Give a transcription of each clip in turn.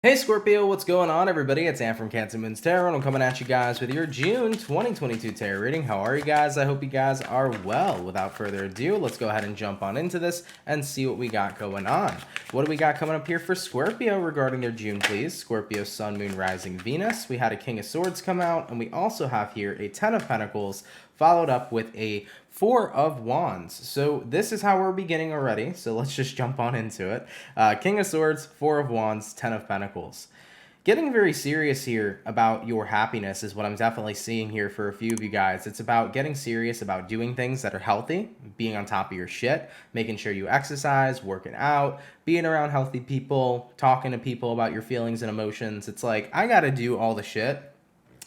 Hey Scorpio, what's going on everybody? It's Am from CancerMoonsTarot and I'm coming at you guys with your June 2022 tarot reading. How are you guys? I hope you guys are well. Without further ado, let's go ahead and jump on into this and see what we got going on. What do we got coming up here for Scorpio regarding their June, please? Scorpio, Sun, Moon, Rising, Venus. We had a King of Swords come out, and we also have here a Ten of Pentacles followed up with a Four of Wands. So this is how we're beginning already. So let's just jump on into it. King of Swords, Four of Wands, Ten of Pentacles. Getting very serious here about your happiness is what I'm definitely seeing here for a few of you guys. It's about getting serious about doing things that are healthy, being on top of your shit, making sure you exercise, working out, being around healthy people, talking to people about your feelings and emotions. It's like, I gotta do all the shit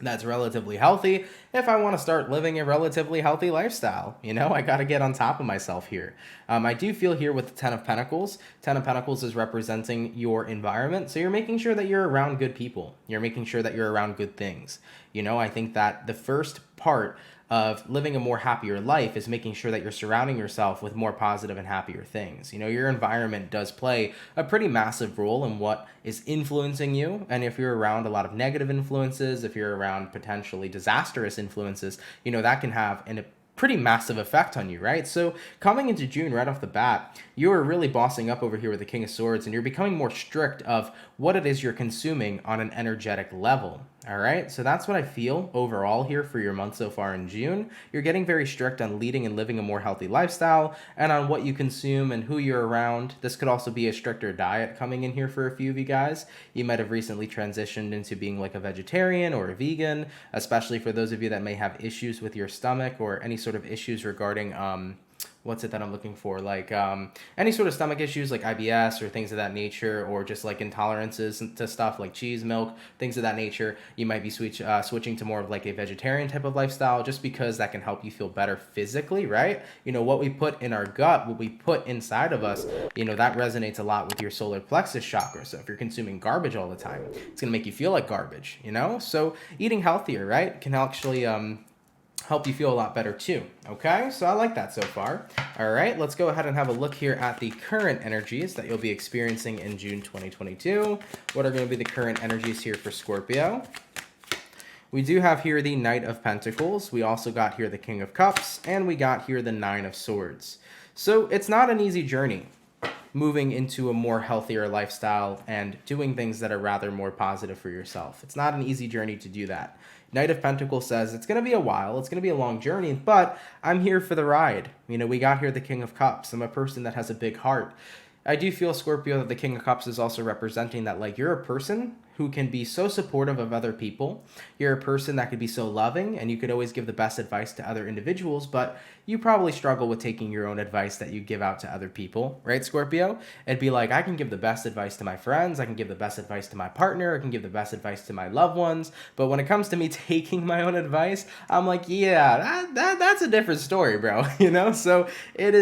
that's relatively healthy if I want to start living a relatively healthy lifestyle. You know, I got to get on top of myself here. I do feel here with the Ten of Pentacles. Ten of Pentacles is representing your environment. So you're making sure that you're around good people. You're making sure that you're around good things. You know, I think that the first part of living a more happier life is making sure that you're surrounding yourself with more positive and happier things. You know, your environment does play a pretty massive role in what is influencing you. And if you're around a lot of negative influences, if you're around potentially disastrous influences, you know, that can have a pretty massive effect on you, right? So coming into June right off the bat, you're really bossing up over here with the King of Swords, and you're becoming more strict of what it is you're consuming on an energetic level. All right, so that's what I feel overall here for your month so far in June. You're getting very strict on leading and living a more healthy lifestyle and on what you consume and who you're around. This could also be a stricter diet coming in here for a few of you guys. You might have recently transitioned into being like a vegetarian or a vegan, especially for those of you that may have issues with your stomach or any sort of issues regarding what's it that I'm looking for? Like any sort of stomach issues like IBS or things of that nature, or just like intolerances to stuff like cheese, milk, things of that nature. You might be switching to more of like a vegetarian type of lifestyle just because that can help you feel better physically, right? You know, what we put in our gut, what we put inside of us, you know, that resonates a lot with your solar plexus chakra. So if you're consuming garbage all the time, it's going to make you feel like garbage, you know? So eating healthier, right, can actually help you feel a lot better too. Okay, so I like that so far. All right, let's go ahead and have a look here at the current energies that you'll be experiencing in June 2022. What are going to be the current energies here for Scorpio? We do have here the Knight of Pentacles. We also got here the King of Cups, and we got here the Nine of Swords. So it's not an easy journey moving into a more healthier lifestyle and doing things that are rather more positive for yourself. It's not an easy journey to do that. Knight of Pentacles says it's going to be a while, it's going to be a long journey, but I'm here for the ride. You know, we got here the King of Cups. I'm a person that has a big heart. I do feel, Scorpio, that the King of Cups is also representing that, like, you're a person who can be so supportive of other people. You're a person that could be so loving, and you could always give the best advice to other individuals, but you probably struggle with taking your own advice that you give out to other people, right, Scorpio? It'd be like, I can give the best advice to my friends, I can give the best advice to my partner, I can give the best advice to my loved ones, but when it comes to me taking my own advice, I'm like, yeah, that's a different story, bro, you know? So it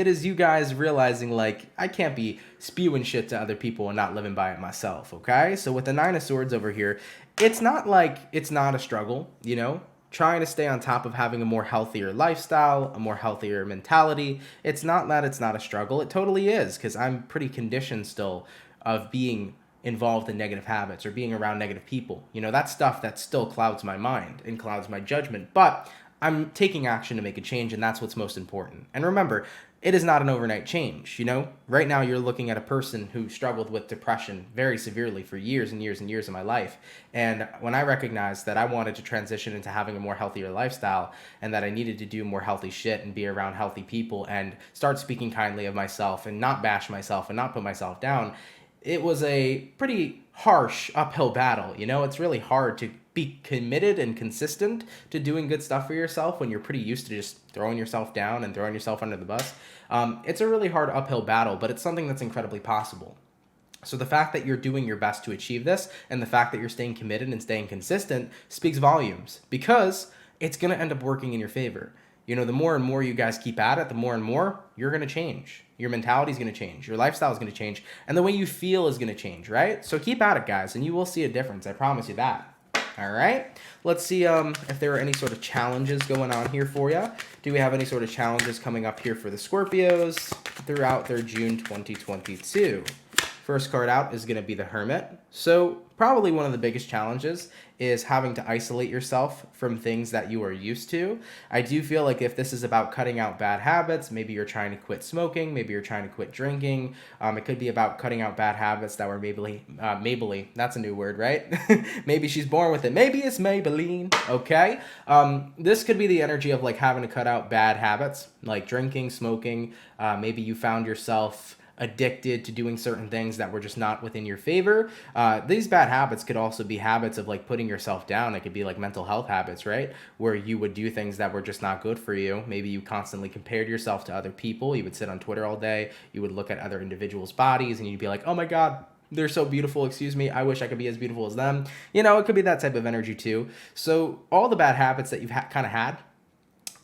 is you guys realizing, like, I can't be spewing shit to other people and not living by it myself, okay? So with the Nine of Swords over here, it's not like it's not a struggle, you know? Trying to stay on top of having a more healthier lifestyle, a more healthier mentality. It's not that it's not a struggle. It totally is, because I'm pretty conditioned still of being involved in negative habits or being around negative people. You know, that's stuff that still clouds my mind and clouds my judgment, but I'm taking action to make a change, and that's what's most important. And remember, it is not an overnight change, you know? Right now, you're looking at a person who struggled with depression very severely for years and years and years of my life. And when I recognized that I wanted to transition into having a more healthier lifestyle and that I needed to do more healthy shit and be around healthy people and start speaking kindly of myself and not bash myself and not put myself down, it was a pretty harsh uphill battle, you know? It's really hard to be committed and consistent to doing good stuff for yourself when you're pretty used to just throwing yourself down and throwing yourself under the bus. It's a really hard uphill battle, but it's something that's incredibly possible. So the fact that you're doing your best to achieve this and the fact that you're staying committed and staying consistent speaks volumes, because it's going to end up working in your favor. You know, the more and more you guys keep at it, the more and more you're going to change. Your mentality is going to change. Your lifestyle is going to change. And the way you feel is going to change, right? So keep at it, guys, and you will see a difference. I promise you that. All right, let's see if there are any sort of challenges going on here for you. Do we have any sort of challenges coming up here for the Scorpios throughout their June 2022? First card out is going to be the Hermit. So probably one of the biggest challenges is having to isolate yourself from things that you are used to. I do feel like if this is about cutting out bad habits, maybe you're trying to quit smoking, maybe you're trying to quit drinking. It could be about cutting out bad habits that were Maybelline. That's a new word, right? Maybe she's born with it. Maybe it's Maybelline. Okay. This could be the energy of like having to cut out bad habits like drinking, smoking. Maybe you found yourself addicted to doing certain things that were just not within your favor. These bad habits could also be habits of like putting yourself down. It could be like mental health habits, right? Where you would do things that were just not good for you. Maybe you constantly compared yourself to other people. You would sit on Twitter all day. You would look at other individuals' bodies and you'd be like, oh my God, they're so beautiful. Excuse me. I wish I could be as beautiful as them. You know, it could be that type of energy too. So all the bad habits that you've kind of had,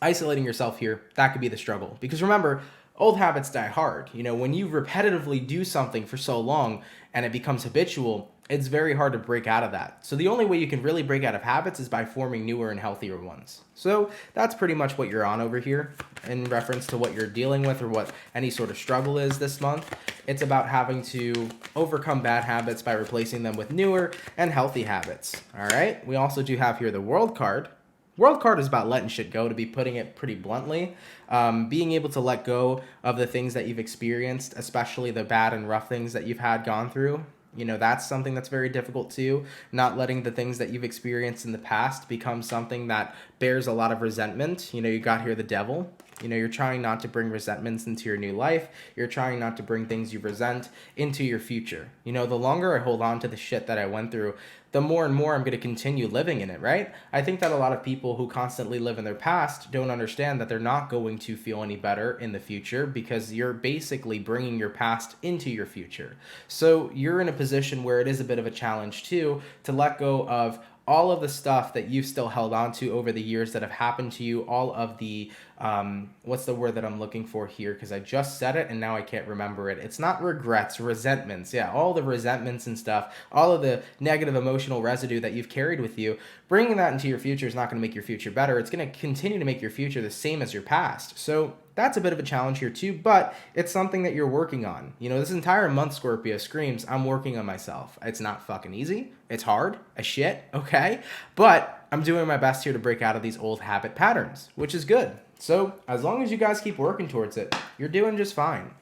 isolating yourself here, that could be the struggle. Because remember, old habits die hard. You know, when you repetitively do something for so long and it becomes habitual, it's very hard to break out of that. So the only way you can really break out of habits is by forming newer and healthier ones. So that's pretty much what you're on over here in reference to what you're dealing with or what any sort of struggle is this month. It's about having to overcome bad habits by replacing them with newer and healthy habits. All right. We also do have here the World card. World card is about letting shit go, to be putting it pretty bluntly. Being able to let go of the things that you've experienced, especially the bad and rough things that you've had gone through. You know, that's something that's very difficult too. Not letting the things that you've experienced in the past become something that bears a lot of resentment. You know, you got here the Devil. You know, you're trying not to bring resentments into your new life. You're trying not to bring things you resent into your future. You know, the longer I hold on to the shit that I went through, the more and more I'm going to continue living in it, right? I think that a lot of people who constantly live in their past don't understand that they're not going to feel any better in the future because you're basically bringing your past into your future. So you're in a position where it is a bit of a challenge too, to let go of all of the stuff that you've still held on to over the years that have happened to you, all of the, what's the word that I'm looking for here? Because I just said it and now I can't remember it. It's not regrets, resentments. Yeah, all the resentments and stuff, all of the negative emotional residue that you've carried with you, bringing that into your future is not going to make your future better. It's going to continue to make your future the same as your past. So that's a bit of a challenge here too, but it's something that you're working on. You know, this entire month, Scorpio, screams, I'm working on myself. It's not fucking easy. It's hard as shit, okay? But I'm doing my best here to break out of these old habit patterns, which is good. So as long as you guys keep working towards it, you're doing just fine.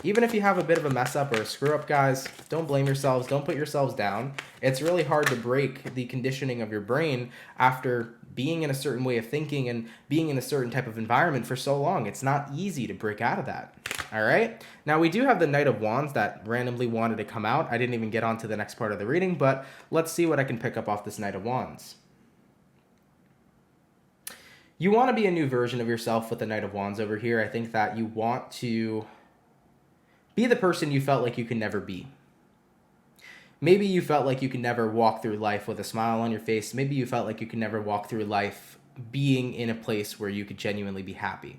Even if you have a bit of a mess up or a screw up, guys, don't blame yourselves. Don't put yourselves down. It's really hard to break the conditioning of your brain after being in a certain way of thinking and being in a certain type of environment for so long. It's not easy to break out of that. All right. Now we do have the Knight of Wands that randomly wanted to come out. I didn't even get on to the next part of the reading, but let's see what I can pick up off this Knight of Wands. You want to be a new version of yourself with the Knight of Wands over here. I think that you want to be the person you felt like you could never be. Maybe you felt like you could never walk through life with a smile on your face. Maybe you felt like you could never walk through life being in a place where you could genuinely be happy.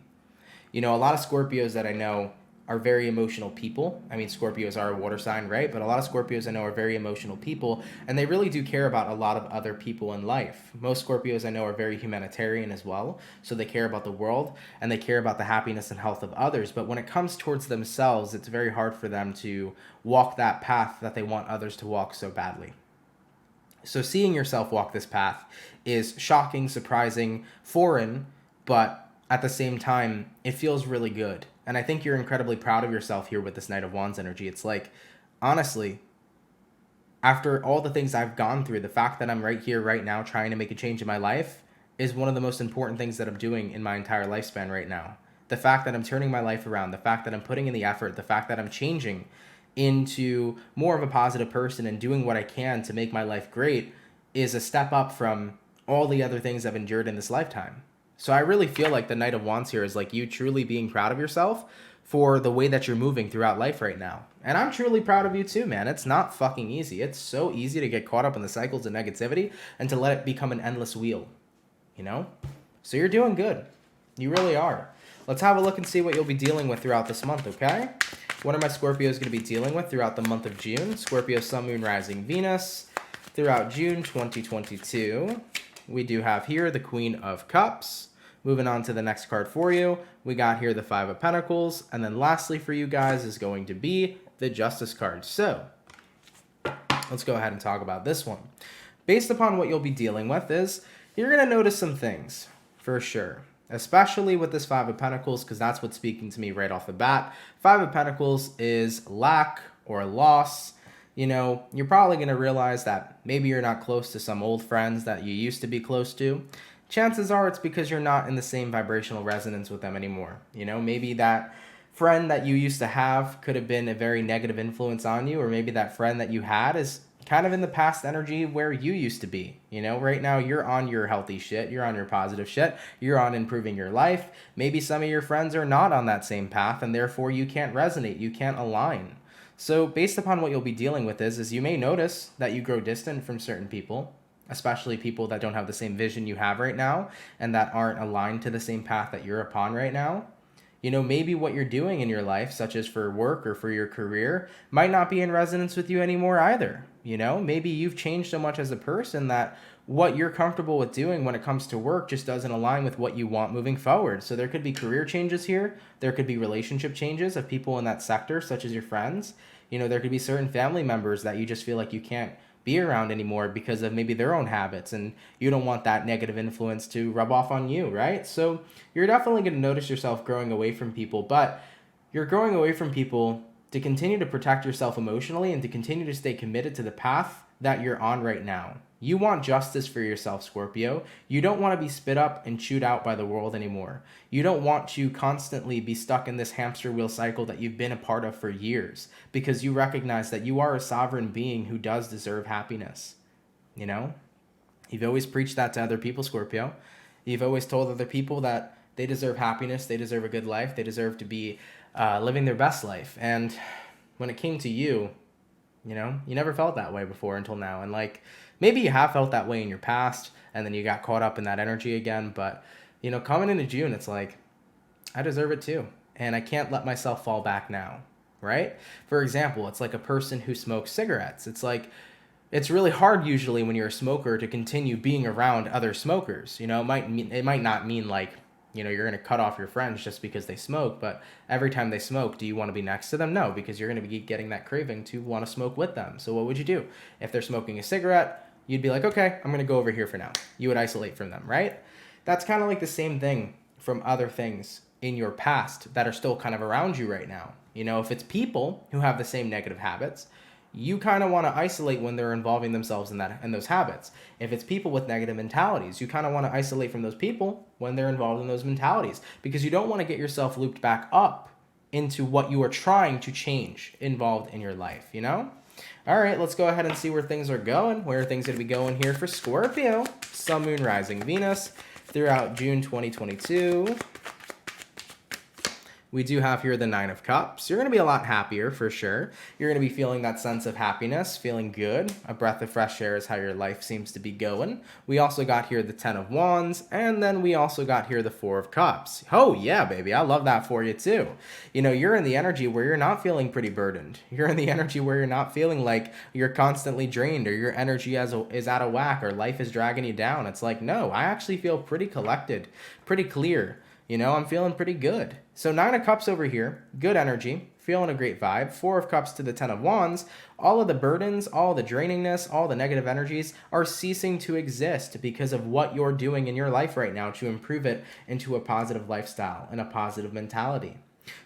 You know, a lot of Scorpios that I know are very emotional people. I mean, Scorpios are a water sign, right? But a lot of Scorpios I know are very emotional people, and they really do care about a lot of other people in life. Most Scorpios I know are very humanitarian as well, so they care about the world, and they care about the happiness and health of others. But when it comes towards themselves, it's very hard for them to walk that path that they want others to walk so badly. So seeing yourself walk this path is shocking, surprising, foreign, but at the same time, it feels really good. And I think you're incredibly proud of yourself here with this Knight of Wands energy. It's like, honestly, after all the things I've gone through, the fact that I'm right here, right now, trying to make a change in my life is one of the most important things that I'm doing in my entire lifespan right now. The fact that I'm turning my life around, the fact that I'm putting in the effort, the fact that I'm changing into more of a positive person and doing what I can to make my life great is a step up from all the other things I've endured in this lifetime. So I really feel like the Knight of Wands here is like you truly being proud of yourself for the way that you're moving throughout life right now. And I'm truly proud of you too, man. It's not fucking easy. It's so easy to get caught up in the cycles of negativity and to let it become an endless wheel, you know? So you're doing good. You really are. Let's have a look and see what you'll be dealing with throughout this month, okay? What are my Scorpios going to be dealing with throughout the month of June? Scorpio, Sun, Moon, Rising, Venus. Throughout June 2022, we do have here the Queen of Cups. Moving on to the next card for you, we got here the Five of Pentacles. And then lastly for you guys is going to be the Justice card. So let's go ahead and talk about this one. Based upon what you'll be dealing with is you're going to notice some things for sure, especially with this Five of Pentacles, because that's what's speaking to me right off the bat. Five of Pentacles is lack or loss. You know, you're probably going to realize that maybe you're not close to some old friends that you used to be close to. Chances are it's because you're not in the same vibrational resonance with them anymore. You know, maybe that friend that you used to have could have been a very negative influence on you, or maybe that friend that you had is kind of in the past energy where you used to be. You know, right now you're on your healthy shit, you're on your positive shit, you're on improving your life. Maybe some of your friends are not on that same path, and therefore you can't resonate, you can't align. So based upon what you'll be dealing with is you may notice that you grow distant from certain people, especially people that don't have the same vision you have right now and that aren't aligned to the same path that you're upon right now. You know, maybe what you're doing in your life, such as for work or for your career, might not be in resonance with you anymore either. You know, maybe you've changed so much as a person that what you're comfortable with doing when it comes to work just doesn't align with what you want moving forward. So there could be career changes here. There could be relationship changes of people in that sector, such as your friends. You know, there could be certain family members that you just feel like you can't be around anymore because of maybe their own habits, and you don't want that negative influence to rub off on you, right? So you're definitely going to notice yourself growing away from people, but you're growing away from people to continue to protect yourself emotionally and to continue to stay committed to the path that you're on right now. You want justice for yourself, Scorpio. You don't want to be spit up and chewed out by the world anymore. You don't want to constantly be stuck in this hamster wheel cycle that you've been a part of for years, because you recognize that you are a sovereign being who does deserve happiness. You know, you've always preached that to other people, Scorpio. You've always told other people that they deserve happiness, they deserve a good life, they deserve to be living their best life. And when it came to you, you know, you never felt that way before until now. And like, maybe you have felt that way in your past and then you got caught up in that energy again. But, you know, coming into June, it's like, I deserve it too. And I can't let myself fall back now, right? For example, it's like a person who smokes cigarettes. It's like, it's really hard usually when you're a smoker to continue being around other smokers. You know, it might not mean like, you know, you're going to cut off your friends just because they smoke, but every time they smoke, do you want to be next to them? No, because you're going to be getting that craving to want to smoke with them. So what would you do? If they're smoking a cigarette, you'd be like, okay, I'm going to go over here for now. You would isolate from them, right? That's kind of like the same thing from other things in your past that are still kind of around you right now. You know, if it's people who have the same negative habits, you kind of want to isolate when they're involving themselves in those habits. If it's people with negative mentalities, you kind of want to isolate from those people when they're involved in those mentalities, because you don't want to get yourself looped back up into what you are trying to change involved in your life, you know? All right, let's go ahead and see where things are going. Where are things going to be going here for Scorpio? Sun, Moon, Rising, Venus throughout June 2022. We do have here the Nine of Cups. You're going to be a lot happier for sure. You're going to be feeling that sense of happiness, feeling good. A breath of fresh air is how your life seems to be going. We also got here the Ten of Wands, and then we also got here the Four of Cups. Oh yeah, baby. I love that for you too. You know, you're in the energy where you're not feeling pretty burdened. You're in the energy where you're not feeling like you're constantly drained or your energy is out of whack or life is dragging you down. It's like, no, I actually feel pretty collected, pretty clear. You know, I'm feeling pretty good. So Nine of Cups over here, good energy, feeling a great vibe. Four of Cups to the Ten of Wands. All of the burdens, all the drainingness, all the negative energies are ceasing to exist because of what you're doing in your life right now to improve it into a positive lifestyle and a positive mentality.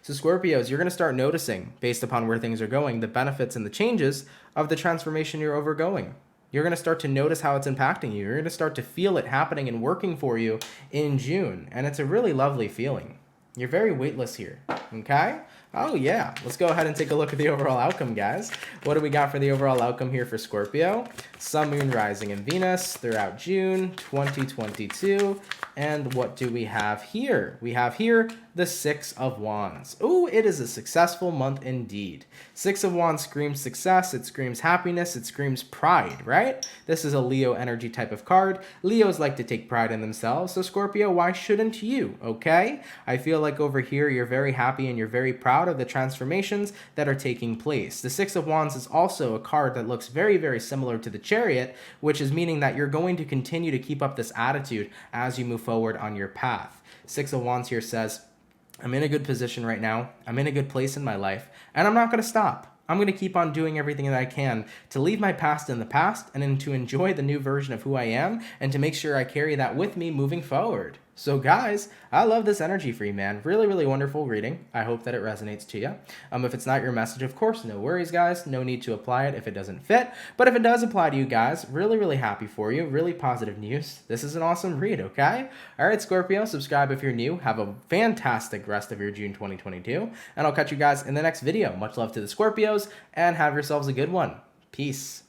So Scorpios, you're going to start noticing, based upon where things are going, the benefits and the changes of the transformation you're overgoing. You're going to start to notice how it's impacting you. You're going to start to feel it happening and working for you in June. And it's a really lovely feeling. You're very weightless here. Okay? Oh, yeah. Let's go ahead and take a look at the overall outcome, guys. What do we got for the overall outcome here for Scorpio? Sun, Moon, Rising, and Venus throughout June 2022. And what do we have here? We have here the Six of Wands. Ooh, it is a successful month indeed. Six of Wands screams success, it screams happiness, it screams pride, right? This is a Leo energy type of card. Leos like to take pride in themselves, so Scorpio, why shouldn't you, okay? I feel like over here you're very happy and you're very proud of the transformations that are taking place. The Six of Wands is also a card that looks very, very similar to the Chariot, which is meaning that you're going to continue to keep up this attitude as you move forward on your path. Six of Wands here says, I'm in a good position right now. I'm in a good place in my life, and I'm not going to stop. I'm going to keep on doing everything that I can to leave my past in the past and then to enjoy the new version of who I am and to make sure I carry that with me moving forward. So guys, I love this energy for you, man. Really, really wonderful reading. I hope that it resonates to you. If it's not your message, of course, no worries, guys. No need to apply it if it doesn't fit. But if it does apply to you guys, really, really happy for you. Really positive news. This is an awesome read, okay? All right, Scorpio, subscribe if you're new. Have a fantastic rest of your June 2022. And I'll catch you guys in the next video. Much love to the Scorpios, and have yourselves a good one. Peace.